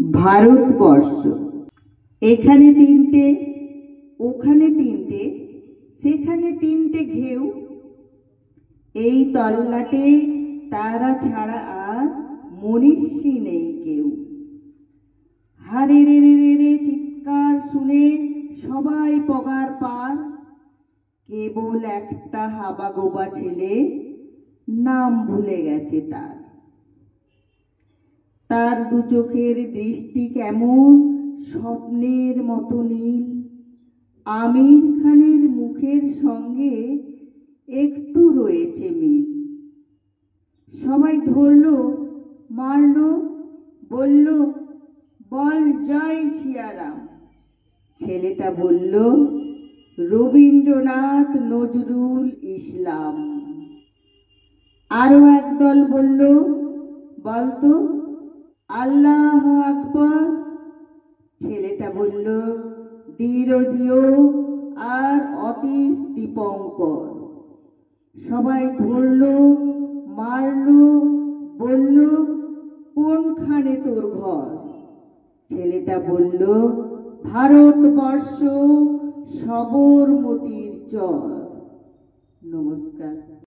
ভারতবর্ষ। এখানে তিনটে, ওখানে তিনটে, সেখানে তিনটে ঘেউ। এই তল্লাটে তারা ছাড়া আর মনীষী নেই কেউ। হারে রে রে রে রে চিৎকার শুনে সবাই পগার পার। কেবল একটা হাবাগোবা ছেলে, নাম ভুলে গেছে তার। তার দু চোখের দৃষ্টি কেমন স্বপ্নের মতো নীল। আমির খানের মুখের সঙ্গে একটু রয়েছে মিল। সবাই ধরল, মারল, বলল, বল জয় সিয়ারাম। ছেলেটা বলল, রবীন্দ্রনাথ নজরুল ইসলাম। আরো একদল বলল, বলতো আল্লাহ আকবর। ছেলেটা বলল, ধীরজিও আর অতীশ দীপঙ্কর। সবাই ধরল, মারল, বলল, কোনখানে তোর ঘর? ছেলেটা বলল, ভারতবর্ষ, সবরমতীর চর। নমস্কার।